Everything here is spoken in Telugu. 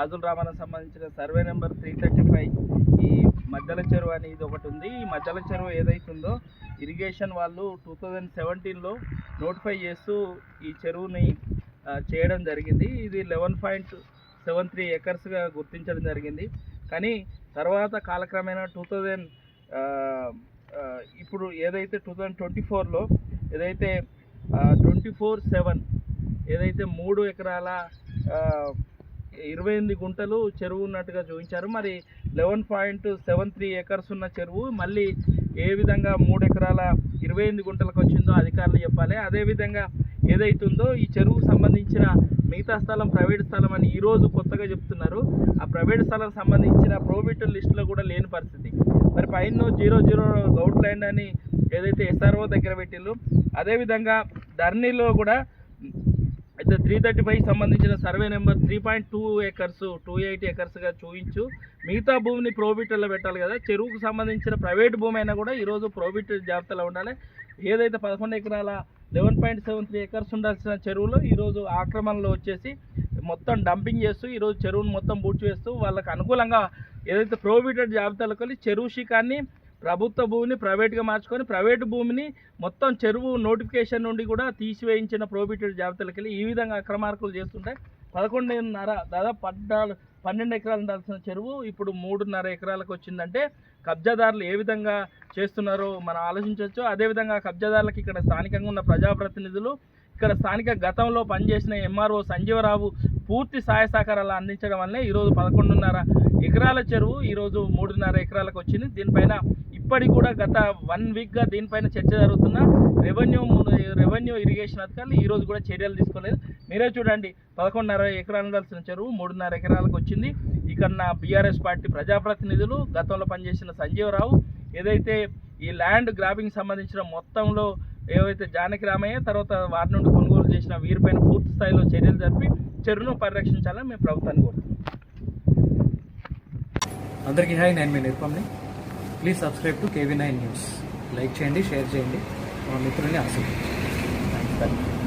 గాజుల రామానికి సంబంధించిన సర్వే నెంబర్ 335 ఈ మధ్యల చెరువు అని ఇది ఒకటి ఉంది. ఈ మధ్యల చెరువు ఏదైతుందో ఇరిగేషన్ వాళ్ళు 2017లో నోటిఫై చేస్తూ ఈ చెరువుని చేయడం జరిగింది. ఇది 11.73 ఎకర్స్గా గుర్తించడం జరిగింది. కానీ తర్వాత కాలక్రమేణా ఇప్పుడు ఏదైతే 2024లో ఏదైతే 24/7 ఏదైతే 3 ఎకరాల 28 గుంటలు చెరువు ఉన్నట్టుగా చూపించారు. మరి 11.73 ఎకర్స్ ఉన్న చెరువు మళ్ళీ ఏ విధంగా 3 ఎకరాల 28 గుంటలకు వచ్చిందో అధికారులు చెప్పాలి. అదేవిధంగా ఏదైతుందో ఈ చెరువుకు సంబంధించిన మిగతా స్థలం ప్రైవేట్ స్థలం అని ఈరోజు కొత్తగా చెప్తున్నారు. ఆ ప్రైవేట్ స్థలం సంబంధించిన ప్రోబిటర్ లిస్టులో కూడా లేని పరిస్థితి. మరి పైన 00 గౌట్ ల్యాండ్ అని ఏదైతే SRO దగ్గర పెట్టిళ్ళు, అదేవిధంగా ధర్నీలో కూడా అయితే 335 సంబంధించిన సర్వే నెంబర్ 3.28 ఎకర్స్గా చూపించు మిగతా భూమిని ప్రోబిటర్లో పెట్టాలి కదా. చెరువుకు సంబంధించిన ప్రైవేట్ భూమి అయినా కూడా ఈరోజు ప్రోబిటర్ జాబితాలో ఉండాలి. ఏదైతే 11 ఎకరాల 11.73 ఎకర్స్ ఉండాల్సిన చెరువులో ఈరోజు ఆక్రమణలో వచ్చేసి మొత్తం డంపింగ్ చేస్తూ ఈరోజు చెరువును మొత్తం పూడ్చివేస్తూ వాళ్ళకు అనుకూలంగా ఏదైతే ప్రోబిటెడ్ జాబితాలోకి వెళ్ళి చెరువు శిఖాన్ని ప్రభుత్వ భూమిని ప్రైవేట్గా మార్చుకొని ప్రైవేటు భూమిని మొత్తం చెరువు నోటిఫికేషన్ నుండి కూడా తీసివేయించిన ప్రోబిటెడ్ జాబితాలకు వెళ్ళి ఈ విధంగా అక్రమార్కులు చేస్తుంటే 11.5 దాదాపు 12 ఎకరాలు ఉండాల్సిన చెరువు ఇప్పుడు 3.5 ఎకరాలకు వచ్చిందంటే కబ్జాదారులు ఏ విధంగా చేస్తున్నారో మనం ఆలోచించవచ్చు. అదేవిధంగా కబ్జాదారులకు ఇక్కడ స్థానికంగా ఉన్న ప్రజాప్రతినిధులు, ఇక్కడ స్థానిక గతంలో పనిచేసిన MRO సంజీవరావు పూర్తి సహాయ సహకారాలు అందించడం వల్లే ఈరోజు 11.5 ఎకరాల చెరువు ఈరోజు 3.5 ఎకరాలకు వచ్చింది. దీనిపైన ఇప్పటికి కూడా గత 1 వీక్గా దీనిపైన చర్చ జరుగుతున్న రెవెన్యూ ఇరిగేషన్ అధికారులు ఈరోజు కూడా చర్యలు తీసుకోలేదు. మీరే చూడండి, 11.5 ఎకరాలు ఉండాల్సిన చెరువు 3.5 ఎకరాలకు వచ్చింది. ఇక్కడ నా BRS పార్టీ ప్రజాప్రతినిధులు, గతంలో పనిచేసిన సంజీవరావు ఏదైతే ఈ ల్యాండ్ గ్రాబింగ్ సంబంధించిన మొత్తంలో ఏవైతే జానకి రామయ్య తర్వాత వారి నుండి కొనుగోలు చేసిన వీరిపైన పూర్తి స్థాయిలో చర్యలు జరిపి చెరువును పరిరక్షించాలని మేము ప్రభుత్వాన్ని కోరుతున్నాం. అందరికీ హాయ్, నేను మీ నిర్పమ్ని. Please subscribe to KV9 news. Like చేయండి, షేర్ చేయండి, మా మిత్రుల్ని ఆశీర్వదించండి. Thank you.